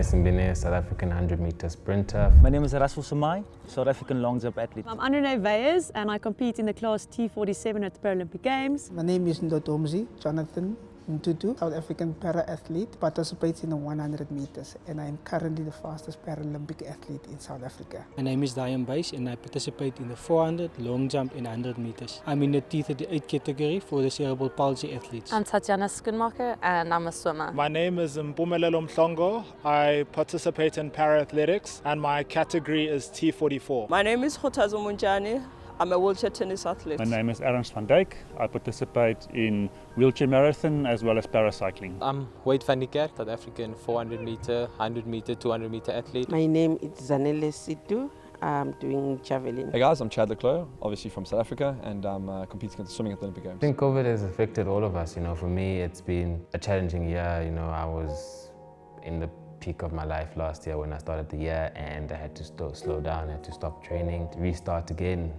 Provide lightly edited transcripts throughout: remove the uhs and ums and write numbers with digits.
Simbine, South African 100-meter sprinter. My name is Rasul Samai, South African long jump athlete. I'm Anune Veyes and I compete in the class T47 at the Paralympic Games. My name is Ndotomzi Jonathan Ntutu, South African para-athlete, participates in the 100 meters, and I am currently the fastest Paralympic athlete in South Africa. My name is Diane Buys and I participate in the 400, long jump and 100 meters. I'm in the T38 category for the cerebral palsy athletes. I'm Tatiana Schoonmaker and I'm a swimmer. My name is Mpumelelo Mhlongo. I participate in para-athletics and my category is T44. My name is Khotazo Munjani. I'm a wheelchair tennis athlete. My name is Ernst van Dijk. I participate in wheelchair marathon as well as paracycling. I'm Wade van die Kerk, South African 400 meter, 100 meter, 200 meter athlete. My name is Zanele Situ. I'm doing javelin. Hey guys, I'm Chad Leclerc, obviously from South Africa, and I'm competing in swimming at the Olympic Games. I think COVID has affected all of us. For me, it's been a challenging year. I was in the peak of my life last year when I started the year, and I had to slow down, I had to stop training, to restart again,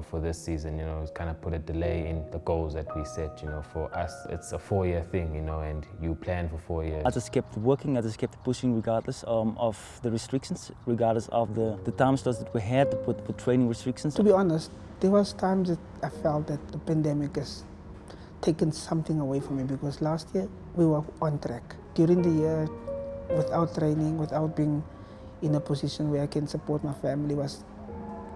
for this season. It's kind of put a delay in the goals that we set. For us, it's a 4-year thing, and you plan for 4 years. I just kept working, I just kept pushing regardless of the restrictions, regardless of the time slots that we had with training restrictions. To be honest, there was times that I felt that the pandemic has taken something away from me, because last year we were on track. During the year, without training, without being in a position where I can support my family, was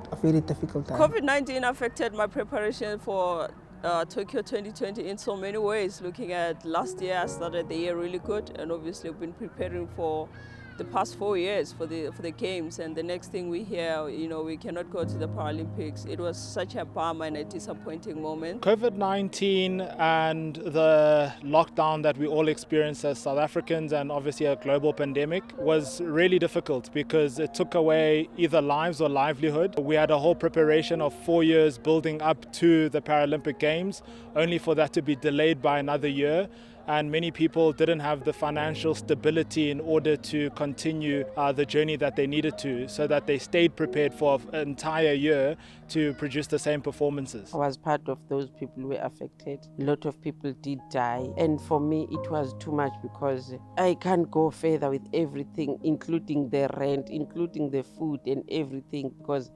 a very difficult time. COVID-19 affected my preparation for Tokyo 2020 in so many ways. Looking at last year, I started the year really good, and obviously we've been preparing for the past 4 years for the games, and the next thing we hear, we cannot go to the Paralympics. It was such a bummer and a disappointing moment. COVID-19 and the lockdown that we all experienced as South Africans, and obviously a global pandemic, was really difficult because it took away either lives or livelihood. We had a whole preparation of 4 years building up to the Paralympic Games, only for that to be delayed by another year. And many people didn't have the financial stability in order to continue the journey that they needed to, so that they stayed prepared for an entire year to produce the same performances. I was part of those people who were affected. A lot of people did die, and for me it was too much, because I can't go further with everything, including the rent, including the food and everything, because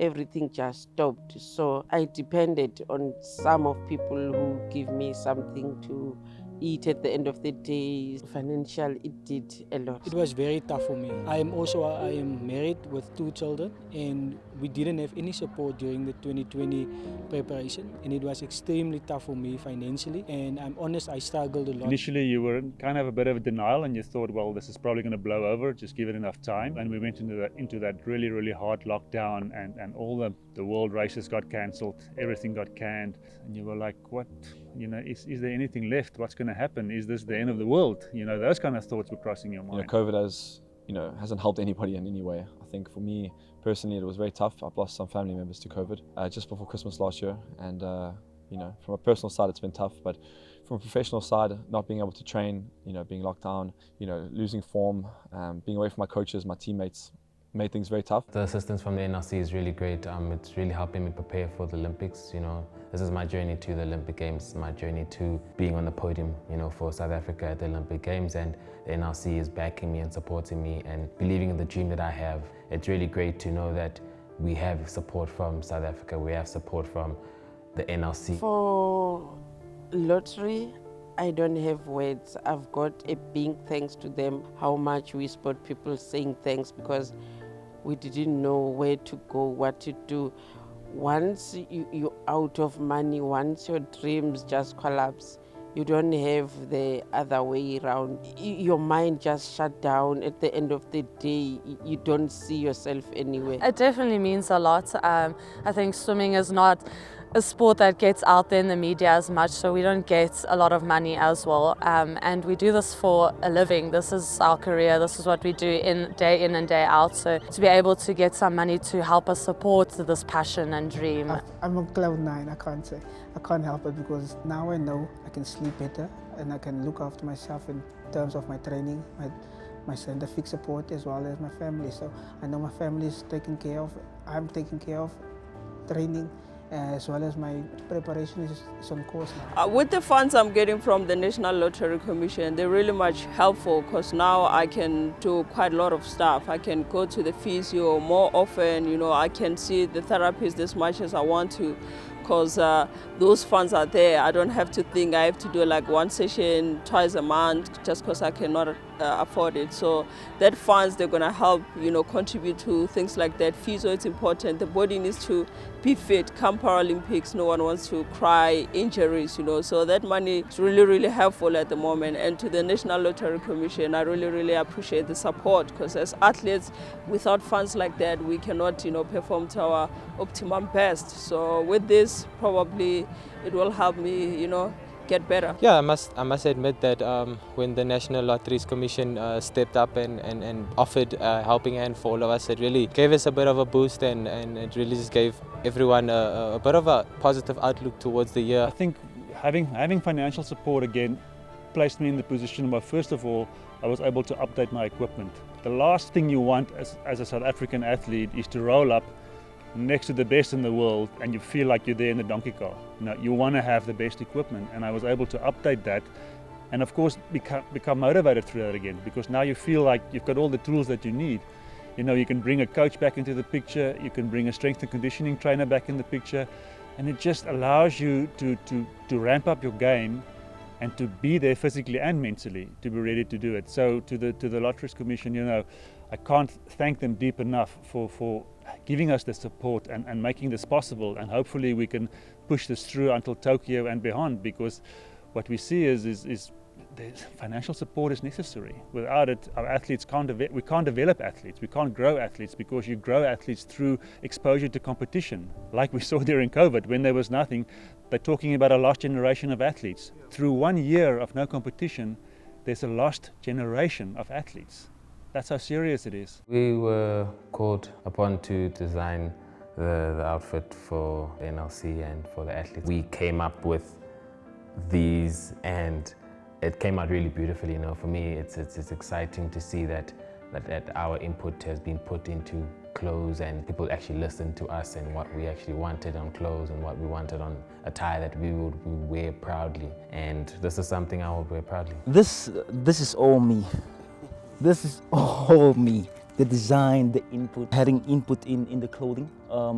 everything just stopped. So I depended on some of people who give me something to eat at the end of the day. Financial, it did a lot. It was very tough for me. I am married with 2 children, and we didn't have any support during the 2020 preparation, and it was extremely tough for me financially, and I'm honest, I struggled a lot. Initially you were kind of a bit of a denial, and you thought, well, this is probably going to blow over, just give it enough time. And we went into that really, really hard lockdown, and all the world races got cancelled, everything got canned, and you were like, what? Is there anything left? What's going to happen? Is this the end of the world? Those kind of thoughts were crossing your mind. COVID hasn't helped anybody in any way. I think for me personally, it was very tough. I've lost some family members to COVID just before Christmas last year, and from a personal side, it's been tough. But from a professional side, not being able to train, being locked down, losing form, being away from my coaches, my teammates, made things very tough. The assistance from the NRC is really great. It's really helping me prepare for the Olympics. This is my journey to the Olympic Games, my journey to being on the podium, for South Africa at the Olympic Games, and the NRC is backing me and supporting me and believing in the dream that I have. It's really great to know that we have support from South Africa, we have support from the NRC. For lottery, I don't have words. I've got a big thanks to them. How much we spot people saying thanks, because we didn't know where to go, what to do. Once you're out of money, once your dreams just collapse, you don't have the other way around. Your mind just shut down. At the end of the day, you don't see yourself anywhere. It definitely means a lot. I think swimming is not a sport that gets out there in the media as much, so we don't get a lot of money as well. And we do this for a living. This is our career. This is what we do day in and day out. So to be able to get some money to help us support this passion and dream. I'm on cloud 9, I can't say. I can't help it, because now I know I can sleep better and I can look after myself in terms of my training, my scientific support, as well as my family. So I know my family is taken care of, I'm taking care of training, as well as my preparation is on course now. With the funds I'm getting from the National Lottery Commission, they're really much helpful because now I can do quite a lot of stuff. I can go to the physio more often, you know, I can see the therapist as much as I want to, because those funds are there. I don't have to think I have to do like one session twice a month just because I cannot afford it. So that funds, they're going to help, you know, contribute to things like that. Physio, it's important. The body needs to be fit. Come Paralympics, no one wants to cry injuries, you know. So that money is really, really helpful at the moment. And to the National Lottery Commission, I really, really appreciate the support, because as athletes, without funds like that, we cannot, you know, perform to our optimum best. So with this, probably it will help me, you know, get better. Yeah, I must admit that when the National Lotteries Commission stepped up and offered a helping hand for all of us, it really gave us a bit of a boost, and it really just gave everyone a bit of a positive outlook towards the year. I think having financial support again placed me in the position where, first of all, I was able to update my equipment. The last thing you want as a South African athlete is to roll up next to the best in the world and you feel like you're there in the donkey car. You want to have the best equipment, and I was able to update that, and of course become motivated through that again, because now you feel like you've got all the tools that you need. You know, you can bring a coach back into the picture, you can bring a strength and conditioning trainer back in the picture, and it just allows you to ramp up your game and to be there physically and mentally to be ready to do it. So to the Lotteries Commission, you know, I can't thank them deep enough for giving us the support and making this possible, and hopefully we can push this through until Tokyo and beyond, because what we see is financial support is necessary. Without it, our athletes we can't develop athletes, we can't grow athletes, because you grow athletes through exposure to competition. Like we saw during COVID, when there was nothing, they're talking about a lost generation of athletes. Through 1 year of no competition, there's a lost generation of athletes. That's how serious it is. We were called upon to design the outfit for the NLC and for the athletes. We came up with these, and it came out really beautifully. You know, for me, it's exciting to see that our input has been put into clothes, and people actually listened to us and what we actually wanted on clothes and what we wanted on attire that we would wear proudly. And this is something I will wear proudly. This is all me. This is all me. The design, the input, having input in the clothing.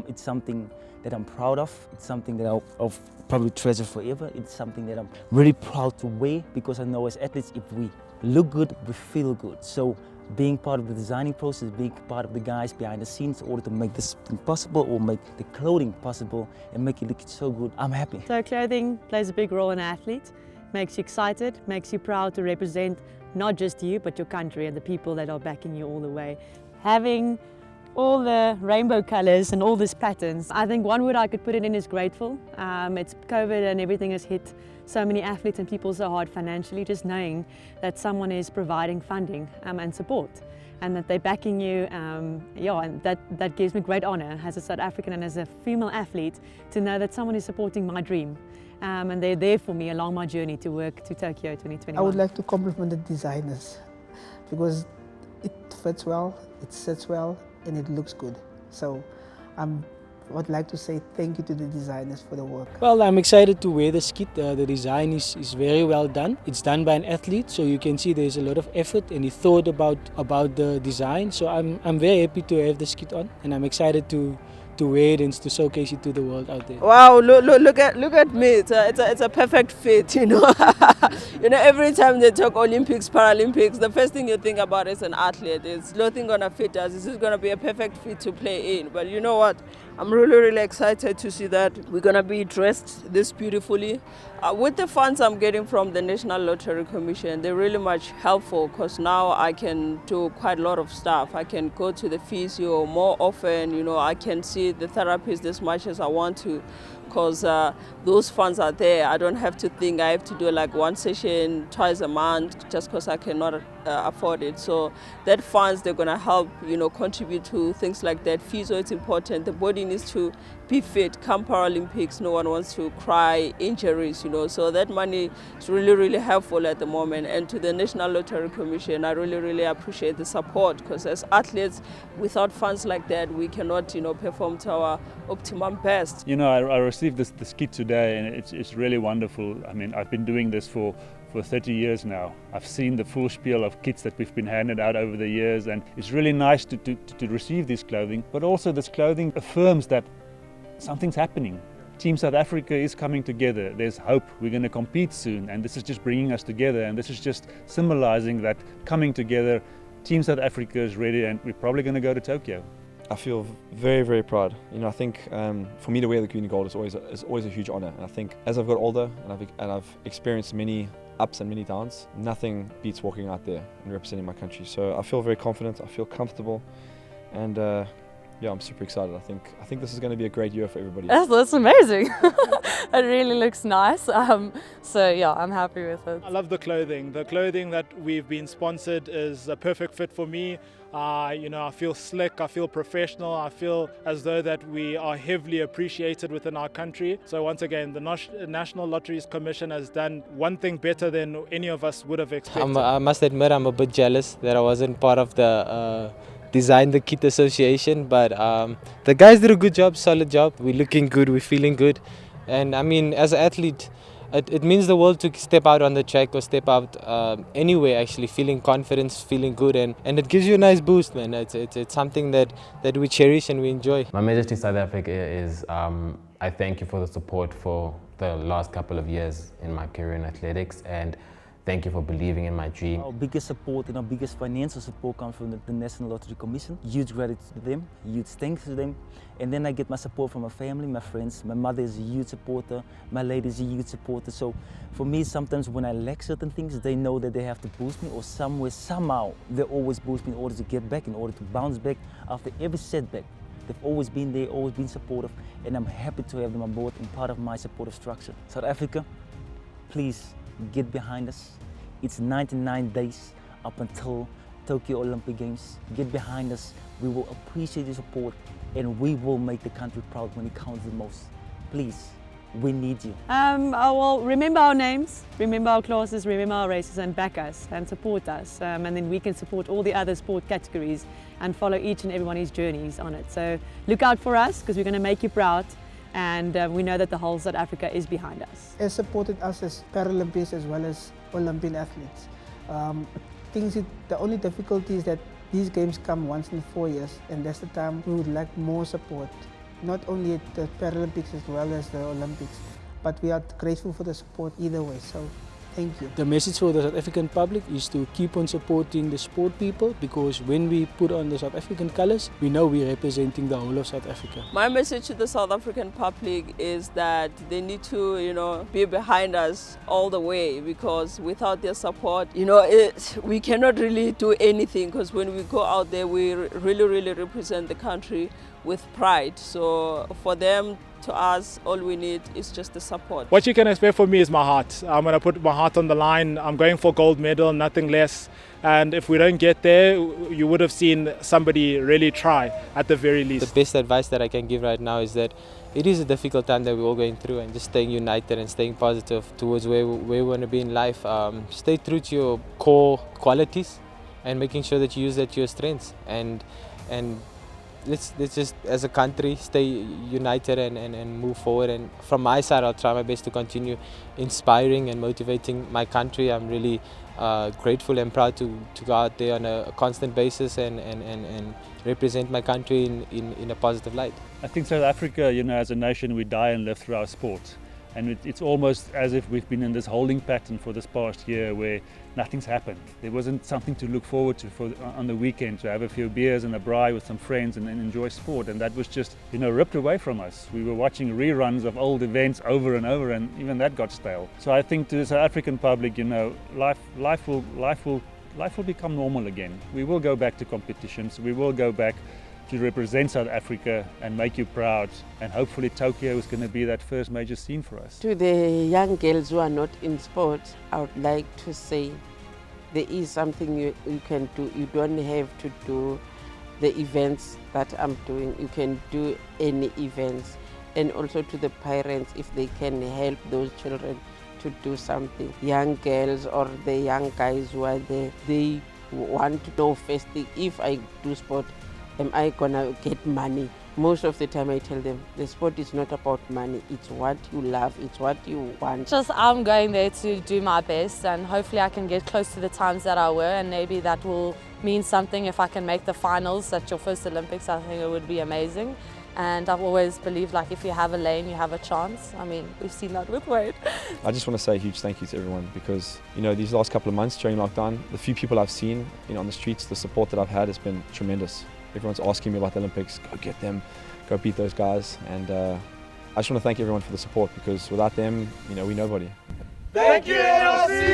It's something that I'm proud of. It's something that I'll probably treasure forever. It's something that I'm really proud to wear, because I know as athletes, if we look good, we feel good. So being part of the designing process, being part of the guys behind the scenes in order to make this thing possible, or make the clothing possible and make it look so good, I'm happy. So clothing plays a big role in an athlete. Makes you excited, makes you proud to represent not just you, but your country and the people that are backing you all the way. Having all the rainbow colors and all these patterns, I think one word I could put it in is grateful. It's COVID and everything has hit so many athletes and people so hard financially. Just knowing that someone is providing funding and support, and that they're backing you, and that gives me great honor as a South African and as a female athlete to know that someone is supporting my dream. And they're there for me along my journey to work to Tokyo 2021. I would like to compliment the designers, because it fits well, it sits well, and it looks good. So I would like to say thank you to the designers for the work. Well, I'm excited to wear the skit. The design is very well done. It's done by an athlete, so you can see there's a lot of effort and he thought about the design. So I'm very happy to have the skit on, and I'm excited to wear it and to showcase it to the world out there. Wow, look at me. It's a perfect fit, you know. You know, every time they talk Olympics, Paralympics, the first thing you think about is an athlete. Is clothing gonna fit us? Is this gonna be a perfect fit to play in? But you know what? I'm really excited to see that we're gonna be dressed this beautifully. With the funds I'm getting from the National Lottery Commission, they're really much helpful, because now I can do quite a lot of stuff. I can go to the physio more often, you know, I can see the therapist as much as I want to, because those funds are there. I don't have to think I have to do like one session twice a month just because I cannot afford it. So that funds, they're going to help, contribute to things like that. Physio, it's important. The body needs to be fit. Come Paralympics, no one wants to cry injuries, So that money is really, really helpful at the moment. And to the National Lottery Commission, I really, really appreciate the support, because as athletes, without funds like that, we cannot, perform to our optimum best. I received this kit today, and it's really wonderful. I mean, I've been doing this for 30 years now. I've seen the full spiel of kits that we've been handed out over the years, and it's really nice to receive this clothing. But also this clothing affirms that something's happening. Team South Africa is coming together. There's hope. We're going to compete soon, and this is just bringing us together, and this is just symbolizing that coming together. Team South Africa is ready, and we're probably going to go to Tokyo. I feel very, very proud. I think for me to wear the green and gold is always a huge honor. And I think as I've got older and I've experienced many ups and many downs, nothing beats walking out there and representing my country. So I feel very confident. I feel comfortable, and yeah, I'm super excited. I think this is going to be a great year for everybody. That's amazing. It really looks nice. So yeah, I'm happy with it. I love the clothing. The clothing that we've been sponsored is a perfect fit for me. I feel slick, I feel professional, I feel as though that we are heavily appreciated within our country. So once again, the National Lotteries Commission has done one thing better than any of us would have expected. I must admit I'm a bit jealous that I wasn't part of the Design the Kit Association, but the guys did a good job, solid job. We're looking good, we're feeling good. And I mean, as an athlete, it means the world to step out on the track or step out anywhere, actually feeling confidence, feeling good, and it gives you a nice boost, man. It's something that we cherish and we enjoy. My message to South Africa is I thank you for the support for the last couple of years in my career in athletics, and thank you for believing in my dream. Our biggest support and our biggest financial support comes from the National Lottery Commission. Huge gratitude to them, huge thanks to them. And then I get my support from my family, my friends. My mother is a huge supporter, my lady is a huge supporter. So for me, sometimes when I lack certain things, they know that they have to boost me, or somehow, they always boost me in order to get back, in order to bounce back after every setback. They've always been there, always been supportive, and I'm happy to have them on board and part of my supportive structure. South Africa, please get behind us. It's 99 days up until Tokyo Olympic Games. Get behind us. We will appreciate your support, and we will make the country proud when it counts the most. Please, we need you. Well, remember our names, remember our classes, remember our races, and back us and support us. And then we can support all the other sport categories and follow each and everyone's journeys on it. So look out for us, because we're going to make you proud. And we know that the whole South Africa is behind us. It supported us as Paralympics as well as Olympic athletes. The only difficulty is that these games come once in 4 years, and that's the time we would like more support, not only at the Paralympics as well as the Olympics, but we are grateful for the support either way. So thank you. The message for the South African public is to keep on supporting the sport people, because when we put on the South African colours, we know we're representing the whole of South Africa. My message to the South African public is that they need to, be behind us all the way, because without their support, we cannot really do anything, because when we go out there, we really, really represent the country with pride. So for them, to us, all we need is just the support. What you can expect from me is my heart. I'm going to put my heart on the line. I'm going for gold medal, nothing less. And if we don't get there, you would have seen somebody really try at the very least. The best advice that I can give right now is that it is a difficult time that we're all going through, and just staying united and staying positive towards where we want to be in life. Stay true to your core qualities and making sure that you use that to your strengths. And let's just, as a country, stay united and move forward. And from my side, I'll try my best to continue inspiring and motivating my country. I'm really grateful and proud to go out there on a constant basis and represent my country in a positive light. I think South Africa, as a nation, we die and live through our sport. And it's almost as if we've been in this holding pattern for this past year where nothing's happened. There wasn't something to look forward to on the weekend, to have a few beers and a braai with some friends and enjoy sport. And that was just, ripped away from us. We were watching reruns of old events over and over, and even that got stale. So I think to the South African public, life will become normal again. We will go back to competitions. We will go back to represent South Africa and make you proud. And hopefully Tokyo is going to be that first major scene for us. To the young girls who are not in sports, I would like to say there is something you can do. You don't have to do the events that I'm doing. You can do any events. And also to the parents, if they can help those children to do something. Young girls or the young guys who are there, they want to know first, if I do sport, am I gonna get money? Most of the time I tell them, the sport is not about money, it's what you love, it's what you want. Just I'm going there to do my best, and hopefully I can get close to the times that I were, and maybe that will mean something if I can make the finals at your first Olympics. I think it would be amazing. And I've always believed, like, if you have a lane, you have a chance. I mean, we've seen that with Wade. I just want to say a huge thank you to everyone because, you know, these last couple of months during lockdown, the few people I've seen, you know, on the streets, the support that I've had has been tremendous. Everyone's asking me about the Olympics, go get them, go beat those guys. And I just want to thank everyone for the support because without them, you know, we're nobody. Thank you, NRC!